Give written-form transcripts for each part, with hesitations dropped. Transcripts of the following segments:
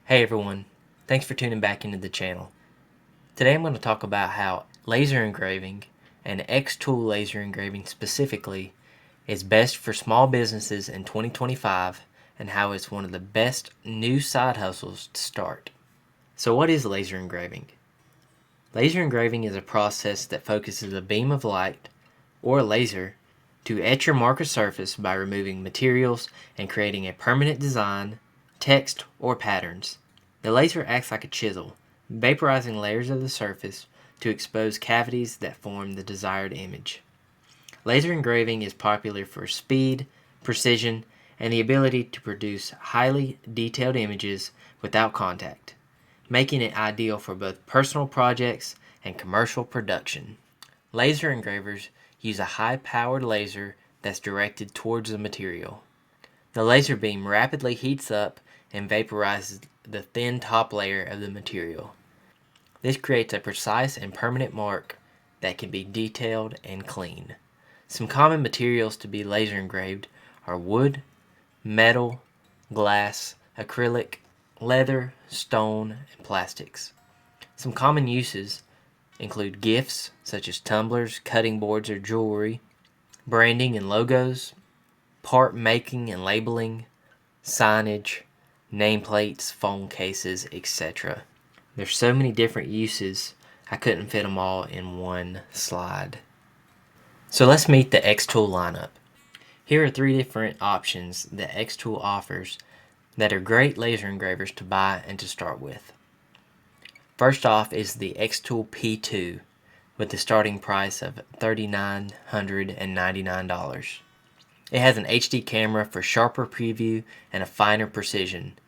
Hey everyone, thanks for tuning back into the channel. Today I'm going to talk about how laser engraving, and XTool laser engraving specifically, is best for small businesses in 2025 and how it's one of the best new side hustles to start. So what is laser engraving? Laser engraving is a process that focuses a beam of light, or a laser, to etch or mark a surface by removing materials and creating a permanent design, text, or patterns. The laser acts like a chisel, vaporizing layers of the surface to expose cavities that form the desired image. Laser engraving is popular for speed, precision, and the ability to produce highly detailed images without contact, making it ideal for both personal projects and commercial production. Laser engravers use a high-powered laser that's directed towards the material. The laser beam rapidly heats up and vaporizes the thin top layer of the material. This creates a precise and permanent mark that can be detailed and clean. Some common materials to be laser engraved are wood, metal, glass, acrylic, leather, stone, and plastics. Some common uses include gifts such as tumblers, cutting boards, or jewelry, branding and logos, part making and labeling, signage, nameplates, phone cases, etc. There's so many different uses, I couldn't fit them all in one slide. So let's meet the XTool lineup. Here are 3 different options that XTool offers that are great laser engravers to buy and to start with. First off is the XTool P2 with the starting price of $3,999. It has an HD camera for sharper preview and a finer precision.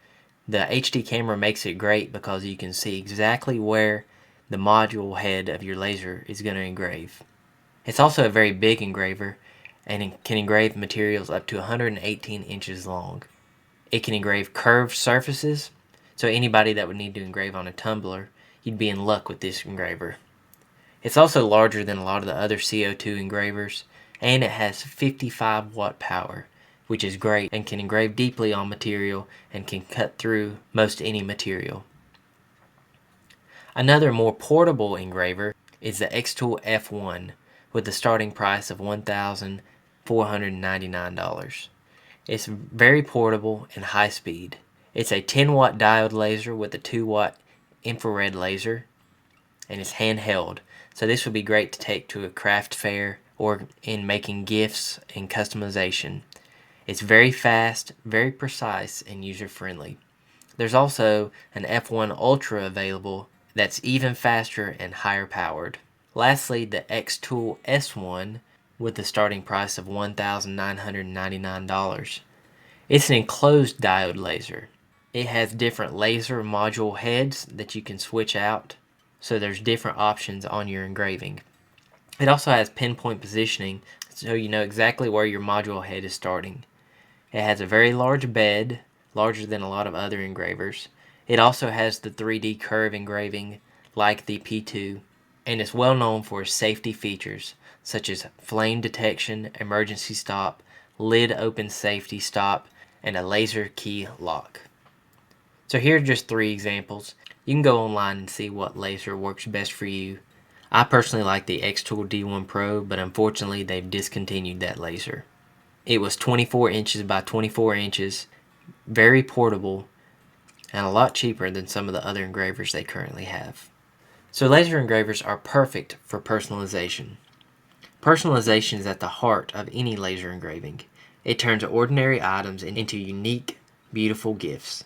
The HD camera makes it great because you can see exactly where the module head of your laser is going to engrave. It's also a very big engraver and it can engrave materials up to 118 inches long. It can engrave curved surfaces, so anybody that would need to engrave on a tumbler, you'd be in luck with this engraver. It's also larger than a lot of the other CO2 engravers, and it has 55 watt power, which is great and can engrave deeply on material and can cut through most any material. Another more portable engraver is the XTool F1 with the starting price of $1,499. It's very portable and high speed. It's a 10 watt diode laser with a 2 watt infrared laser, and it's handheld, so this would be great to take to a craft fair or in making gifts and customization. It's very fast, very precise, and user-friendly. There's also an F1 Ultra available that's even faster and higher powered. Lastly, the XTool S1 with the starting price of $1,999. It's an enclosed diode laser. It has different laser module heads that you can switch out, so there's different options on your engraving. It also has pinpoint positioning, so you know exactly where your module head is starting. It has a very large bed, larger than a lot of other engravers. It also has the 3D curve engraving like the P2, and it's well known for its safety features such as flame detection, emergency stop, lid open safety stop, and a laser key lock. So here are just 3 examples. You can go online and see what laser works best for you. I personally like the XTool D1 Pro, but unfortunately they've discontinued that laser. It was 24 inches by 24 inches, very portable, and a lot cheaper than some of the other engravers they currently have. So laser engravers are perfect for personalization. Personalization is at the heart of any laser engraving. It turns ordinary items into unique, beautiful gifts,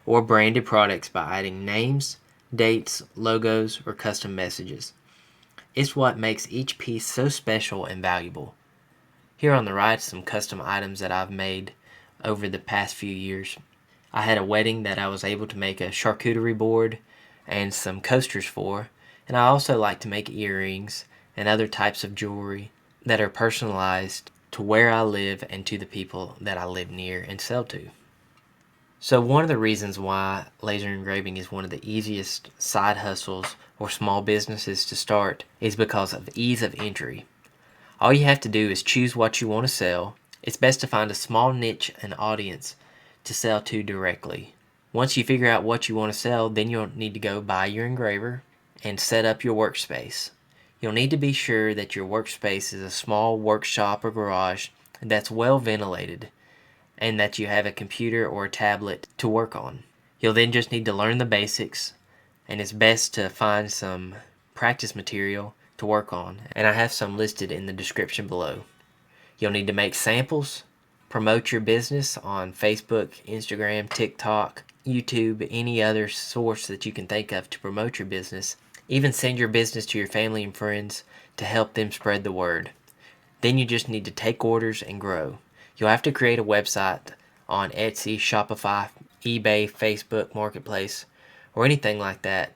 or branded products by adding names, dates, logos, or custom messages. It's what makes each piece so special and valuable. Here on the right, some custom items that I've made over the past few years. I had a wedding that I was able to make a charcuterie board and some coasters for, and I also like to make earrings and other types of jewelry that are personalized to where I live and to the people that I live near and sell to. So one of the reasons why laser engraving is one of the easiest side hustles or small businesses to start is because of ease of entry. All you have to do is choose what you want to sell. It's best to find a small niche and audience to sell to directly. Once you figure out what you want to sell, then you'll need to go buy your engraver and set up your workspace. You'll need to be sure that your workspace is a small workshop or garage that's well ventilated and that you have a computer or a tablet to work on. You'll then just need to learn the basics, and it's best to find some practice material to work on, and I have some listed in the description below. You'll need to make samples, promote your business on Facebook, Instagram, TikTok, YouTube, any other source that you can think of to promote your business. Even send your business to your family and friends to help them spread the word. Then you just need to take orders and grow. You'll have to create a website on Etsy, Shopify, eBay, Facebook Marketplace, or anything like that,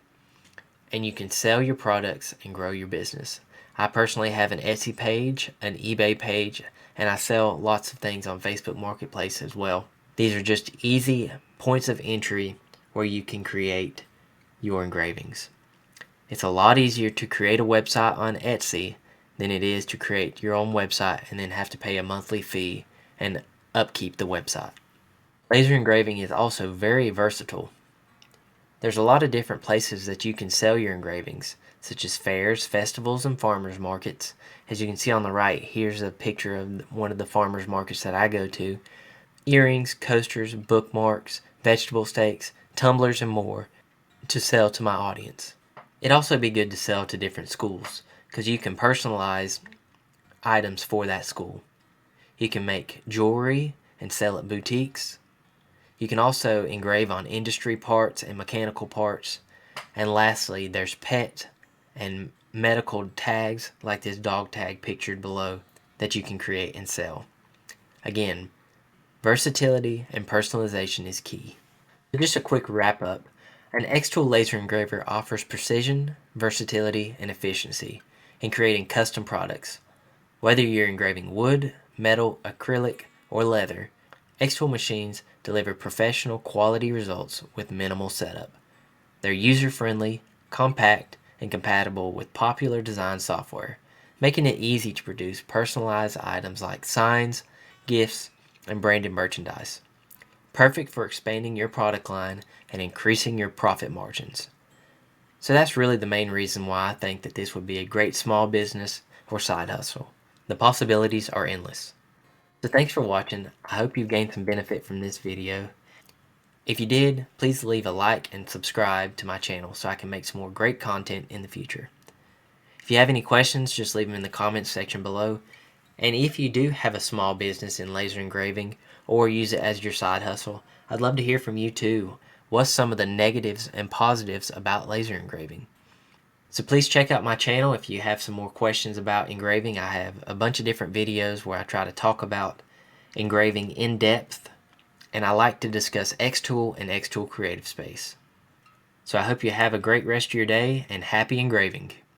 and you can sell your products and grow your business. I personally have an Etsy page, an eBay page, and I sell lots of things on Facebook Marketplace as well. These are just easy points of entry where you can create your engravings. It's a lot easier to create a website on Etsy than it is to create your own website and then have to pay a monthly fee and upkeep the website. Laser engraving is also very versatile. There's a lot of different places that you can sell your engravings, such as fairs, festivals, and farmers markets. As you can see on the right, here's a picture of one of the farmers markets that I go to. Earrings, coasters, bookmarks, vegetable stakes, tumblers, and more to sell to my audience. It'd also be good to sell to different schools because you can personalize items for that school. You can make jewelry and sell at boutiques. You can also engrave on industry parts and mechanical parts. And lastly, there's pet and medical tags like this dog tag pictured below that you can create and sell. Again, versatility and personalization is key. Just a quick wrap up. An XTool laser engraver offers precision, versatility, and efficiency in creating custom products. Whether you're engraving wood, metal, acrylic, or leather, XTool machines deliver professional quality results with minimal setup. They're user-friendly, compact, and compatible with popular design software, making it easy to produce personalized items like signs, gifts, and branded merchandise. Perfect for expanding your product line and increasing your profit margins. So that's really the main reason why I think that this would be a great small business or side hustle. The possibilities are endless. So thanks for watching. I hope you've gained some benefit from this video. If you did, please leave a like and subscribe to my channel so I can make some more great content in the future. If you have any questions, just leave them in the comments section below. And if you do have a small business in laser engraving or use it as your side hustle, I'd love to hear from you too. What's some of the negatives and positives about laser engraving? So please check out my channel if you have some more questions about engraving. I have a bunch of different videos where I try to talk about engraving in depth, and I like to discuss XTool and XTool Creative Space. So I hope you have a great rest of your day and happy engraving.